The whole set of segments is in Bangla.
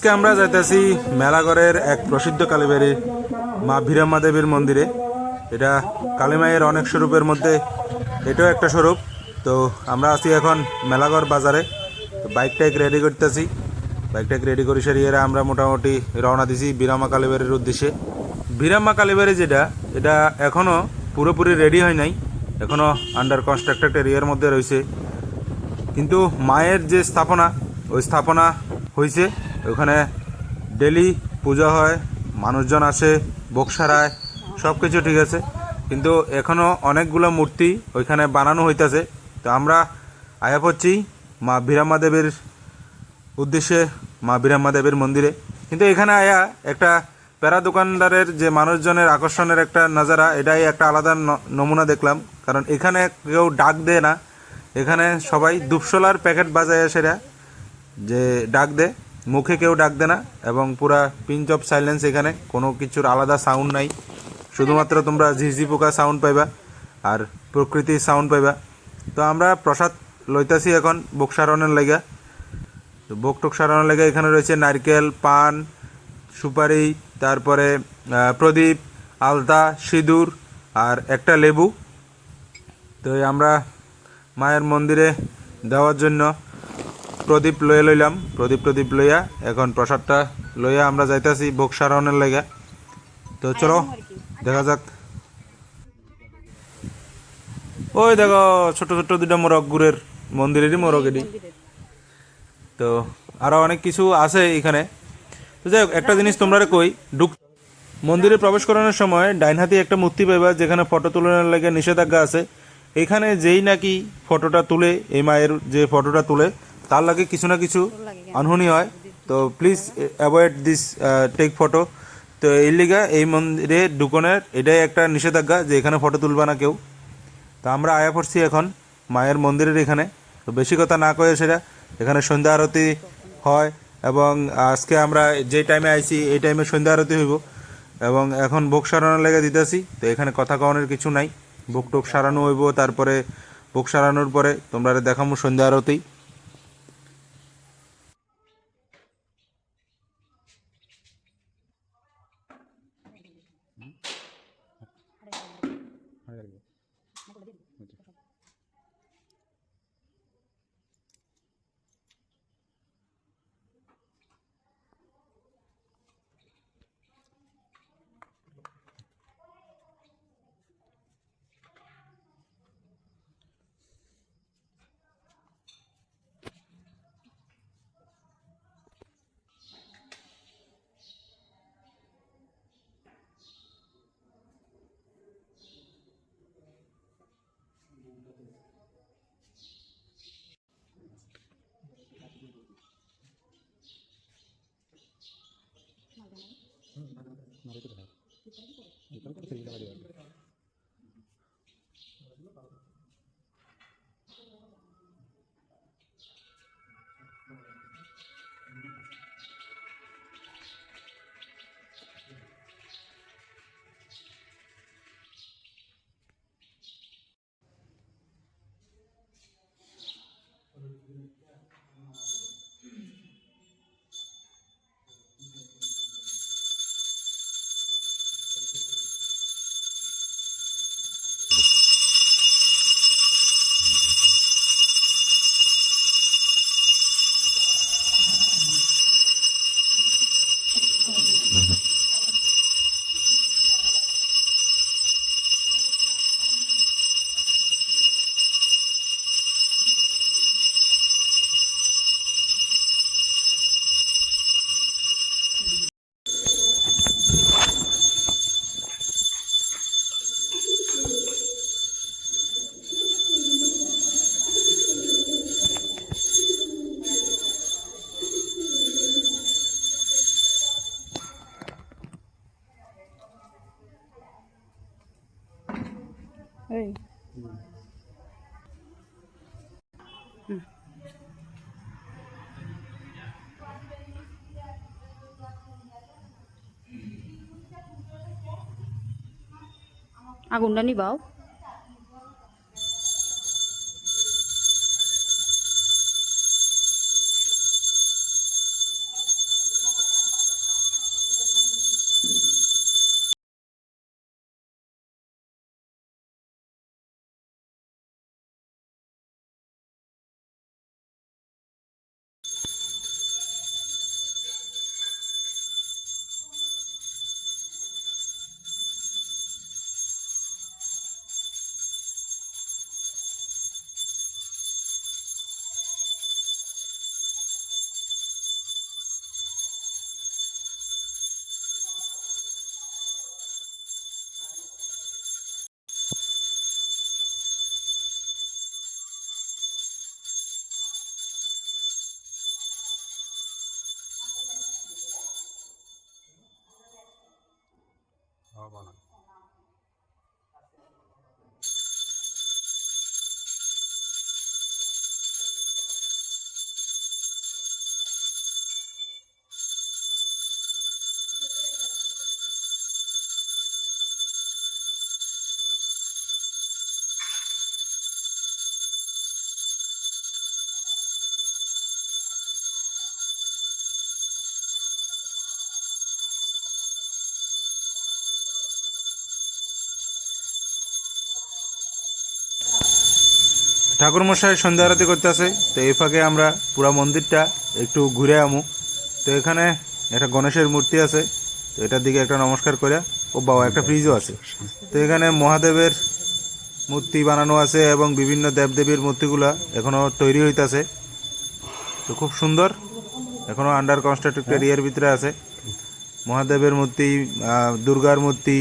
আজকে আমরা যাইতেছি মেলাগড়ের এক প্রসিদ্ধ কালীবাড়ি মা বীরাম্মা দেবীর মন্দিরে। এটা কালীমায়ের অনেক স্বরূপের মধ্যে এটাও একটা স্বরূপ। তো আমরা আছি এখন মেলাগড় বাজারে। তো বাইকটাকে রেডি করতেছি, বাইকটাকে রেডি করে সারিয়ে আমরা মোটামুটি রওনা দিছি বীরাম্মা কালীবাড়ির উদ্দেশ্যে। বীরাম্মা কালীবাড়ি যেটা, এটা এখনও পুরোপুরি রেডি হয় নাই, এখনও আন্ডার কনস্ট্রাক্টেড এরিয়ার মধ্যে রয়েছে। কিন্তু মায়ের যে স্থাপনা, ওই স্থাপনা হয়েছে। ওখানে ডেলি পূজা হয়, মানুষজন আসে, ভোগ সারায়, সব কিছু ঠিক আছে। কিন্তু এখনও অনেকগুলো মূর্তি ওইখানে বানানো হইতেছে। তো আমরা আয়া পড়ছি মা বীরাম্মা দেবীর উদ্দেশ্যে, মা বীরাম্মা দেবীর মন্দিরে। কিন্তু এখানে আয়া একটা প্যারা দোকানদারের যে মানুষজনের আকর্ষণের একটা নজারা, এটাই একটা আলাদা নমুনা দেখলাম। কারণ এখানে কেউ ডাক দেয় না, এখানে সবাই ধূপশোলার প্যাকেট বাজায় সেরা যে ডাক দেয়, মুখে কেউ ডাক দেয় না। এবং পুরা পিঞ্চ অফ সাইলেন্স, এখানে কোনো কিছুর আলাদা সাউন্ড নাই, শুধুমাত্র তোমরা ঝিঝি পোকা সাউন্ড পাইবা আর প্রকৃতির সাউন্ড পাইবা। তো আমরা প্রসাদ লইতাছি এখন ভোগ সারণের লেগে। তো ভোগ টোক সারানোর লেগে এখানে রয়েছে নারকেল, পান, সুপারি, তারপরে প্রদীপ, আলতা, সিঁদুর আর একটা লেবু। তো আমরা মায়ের মন্দিরে দেওয়ার জন্য প্রদীপ লইলাম, প্রদীপ লইয়া এখন প্রসাদটা লইয়া আমরা যাইতেছি ভোগ সারণের লেগে। তো চলো দেখা যাক। ওই দেখো ছোট ছোট দুটা মোরগ, গুড়ের মন্দিরেরই মোরগ এটি। তো আরো অনেক কিছু আছে এখানে। তো যাই হোক, একটা জিনিস তোমরা কই, মন্দিরে প্রবেশ করানোর সময় ডাইন হাতে একটা মূর্তি পাইবা, যেখানে ফটো তোলানোর লাগে নিষেধাজ্ঞা আছে। এখানে যেই নাকি ফটোটা তুলে, এই মায়ের যে ফটোটা তুলে, তার লাগে কিছু না কিছু আনহনি হয়। তো please avoid this take photo. তো এই লিগা এই মন্দিরে ঢুকনের এটাই একটা নিষেধাজ্ঞা যে এখানে ফটো তুলবা না কেউ। তো আমরা আয়া পড়ছি এখন মায়ের মন্দিরের এখানে। তো বেশি কথা না কয়ে সেটা, এখানে সন্ধ্যা আরতি হয় এবং আজকে আমরা যে টাইমে আইছি এই টাইমে সন্ধ্যা আরতি হইব। এবং এখন ভোগ সারানোর লেগে দিতেছি। তো এখানে কথা কওয়ানোর কিছু নাই, ভোগ টোক সারানো হইব। তারপরে ভোগ সারানোর পরে তোমরা দেখামো সন্ধ্যা আরতি। এই আগুনটা নিবাও। ঠাকুর মশাই সন্ধ্যা আরতি করতেছে, তো এই ফাঁকে আমরা পুরা মন্দিরটা একটু ঘুরে আমু। তো এখানে একটা গণেশের মূর্তি আছে, তো এটার দিকে একটা নমস্কার করে, ও বাবা একটা ফ্রিজও আছে। তো এখানে মহাদেবের মূর্তি বানানো আছে এবং বিভিন্ন দেবদেবীর মূর্তিগুলা এখনো তৈরি হইতাছে। তো খুব সুন্দর, এখনো আন্ডার কনস্ট্রাক্টেড এরিয়ার ভিতরে আছে। মহাদেবের মূর্তি, দুর্গার মূর্তি,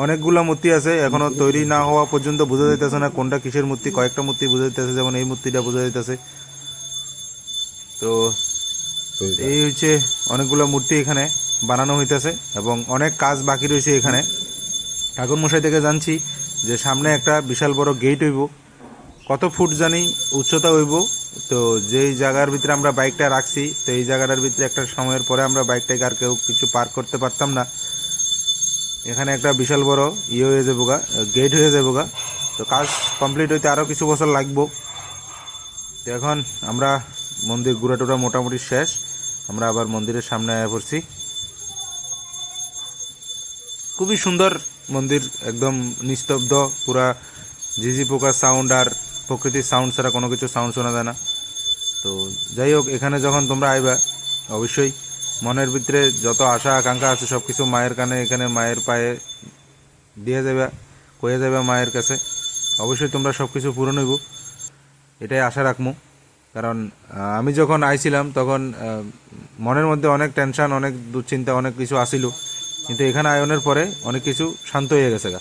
অনেকগুলা মূর্তি আছে, এখনো তৈরি না হওয়া পর্যন্ত বোঝা যাইতেছে না কোনটা কিসের মূর্তি। কয়েকটা মূর্তি বোঝা যাইতেছে, যেমন এই মূর্তিটা বোঝা যাইতেছে। তো এই হচ্ছে অনেকগুলো মূর্তি এখানে বানানো হইতেছে এবং অনেক কাজ বাকি রয়েছে এখানে। ঠাকুর মশাই থেকে জানছি যে সামনে একটা বিশাল বড় গেট হইব, কত ফুট জানি উচ্চতা হইব। তো যেই জায়গার ভিতরে আমরা বাইকটা রাখছি, তো এই জায়গাটার ভিতরে একটা সময়ের পরে আমরা বাইকটাকে আর কেউ কিছু পার্ক করতে পারতাম না। এখানে একটা বিশাল বড় হয়ে যাবো গা, গেট হয়ে যাবো গা। তো কাজ কমপ্লিট হইতে আরও কিছু বছর লাগবো। তো এখন আমরা মন্দির ঘুরাটুরা মোটামুটি শেষ, আমরা আবার মন্দিরের সামনে আয়া পড়ছি। খুবই সুন্দর মন্দির, একদম নিস্তব্ধ, পুরা ঝিঝি পোকার সাউন্ড আর প্রকৃতির সাউন্ড ছাড়া কোনো কিছু সাউন্ড শোনা যায় না। তো যাই হোক, এখানে যখন তোমরা আইবা অবশ্যই মনের ভিতরে যত আশা আকাঙ্ক্ষা আছে সব কিছু মায়ের কানে, এখানে মায়ের পায়ে দিয়ে যাবে, কয়ে যাবে মায়ের কাছে। অবশ্যই তোমরা সব কিছু পূরণ হইব, এটাই আশা রাখবো। কারণ আমি যখন আইছিলাম তখন মনের মধ্যে অনেক টেনশন, অনেক দুশ্চিন্তা, অনেক কিছু আসিল, কিন্তু এখানে আয়নের পরে অনেক কিছু শান্ত হয়ে গেছে গা।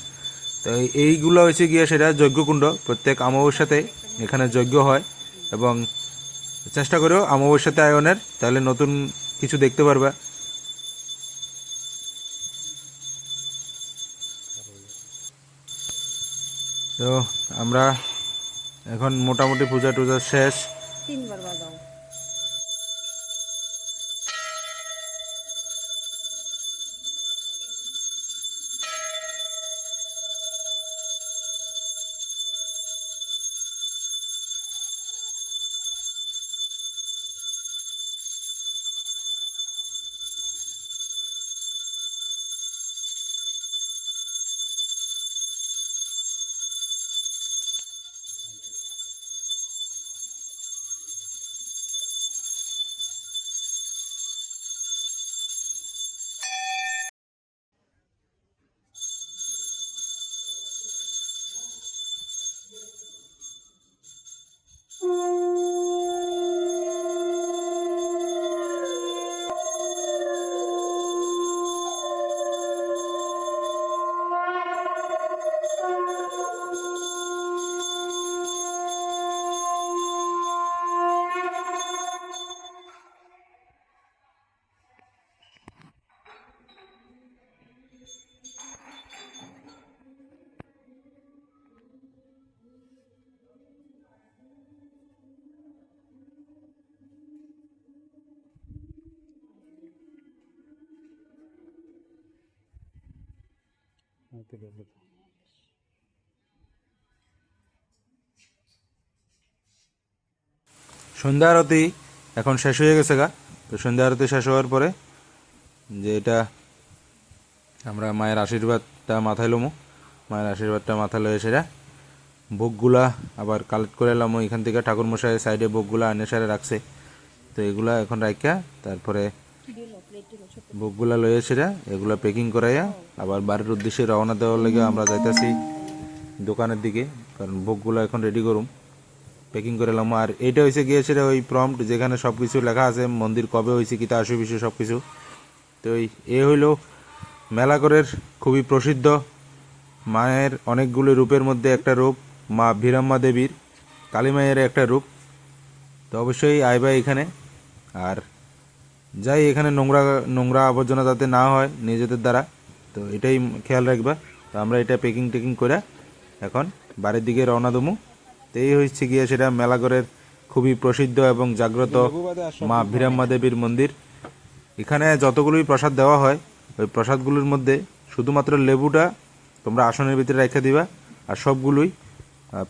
তো এইগুলো হয়েছে গিয়ে সেটা যজ্ঞকুণ্ড, প্রত্যেক অমাবস্যাতে এখানে যজ্ঞ হয় এবং চেষ্টা করো অমাবস্যাতে আয়নের, তাহলে নতুন কিছু দেখতে পারবা। তো আমরা এখন মোটামুটি পূজা টুজা শেষ। 3 বার বাজাও। সন্ধ্যা আরতি এখন শেষ হয়ে গেছে গা। তো সন্ধ্যা আরতি শেষ হওয়ার পরে যে এটা আমরা মায়ের আশীর্বাদটা মাথায় লমো, মায়ের আশীর্বাদটা মাথায় লয়ে সেটা ভোগগুলা আবার কালেক্ট করে এলাম এখান থেকে। ঠাকুর মশাই সাইডে ভোগগুলা আনে সারে রাখছে, তো এগুলা এখন রাখা তারপরে ভোগগুলা লয়ে সেটা এগুলা প্যাকিং করাইয়া আবার বাড়ির উদ্দেশ্যে রওনা দেওয়ার লেগে আমরা যাইতেছি দোকানের দিকে, কারণ ভোগগুলা এখন রেডি করুম, প্যাকিং করে এলাম। আর এইটা হয়েছে গিয়ে সেটা ওই প্রম্পট যেখানে সব কিছু লেখা আছে, মন্দির কবে হয়েছে কিতা আসু বিষয় সব কিছু। তো এ হইল মেলাগড়ের খুবই প্রসিদ্ধ মায়ের অনেকগুলো রূপের মধ্যে একটা রূপ, মা ভিরাম্মা দেবীর, কালী মায়ের একটা রূপ। তো অবশ্যই আইবা এখানে। আর যাই এখানে নোংরা নোংরা আবর্জনা যাতে না হয় নিজেদের দ্বারা, তো এটাই খেয়াল রাখবা। তো আমরা এটা টেকিং করে এখন বাড়ির দিকে রওনা দেবো। তো এই হচ্ছে গিয়ে সেটা মেলাগড়ের খুবই প্রসিদ্ধ এবং জাগ্রত মা ভীরাম্মা দেবীর মন্দির। এখানে যতগুলোই প্রসাদ দেওয়া হয় ওই প্রসাদগুলোর মধ্যে শুধুমাত্র লেবুটা তোমরা আসনের ভিতরে রেখে দিবা, আর সবগুলোই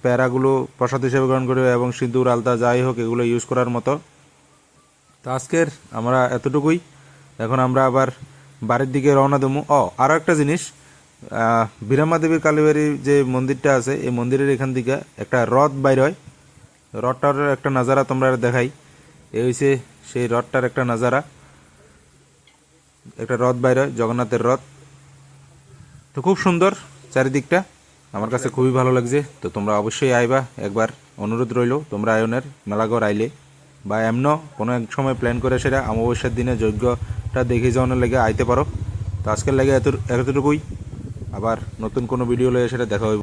প্যারাগুলো প্রসাদ হিসেবে গ্রহণ করবে এবং সিঁদুর আলতা যাই হোক এগুলো ইউজ করার মতো। তো আজকের আমরা এতটুকুই। এখন আমরা আবার বাড়ির দিকে রওনা দেবো। আরও একটা জিনিস, ভীরাম্মা দেবীর কালীবাড়ির যে মন্দিরটা আছে এই মন্দিরের এখান থেকে একটা রথ বাইর হয়। রথটার একটা নাজারা তোমরা দেখাই। এই হচ্ছে সেই রথটার একটা নাজারা, একটা রথ বাইর হয়, জগন্নাথের রথ। তো খুব সুন্দর চারিদিকটা, আমার কাছে খুবই ভালো লাগছে। তো তোমরা অবশ্যই আইবা, একবার অনুরোধ রইল তোমরা আয়নের মেলাঘর আইলে বা এমন কোনো এক সময় প্ল্যান করে সেটা অমাবস্যার দিনে যজ্ঞটা দেখে যাওয়ানোর লেগে আইতে পারো। তো আজকের লাগে এতটুকুই। আবার নতুন কোনো ভিডিও লয়ে সেটা দেখা হইব।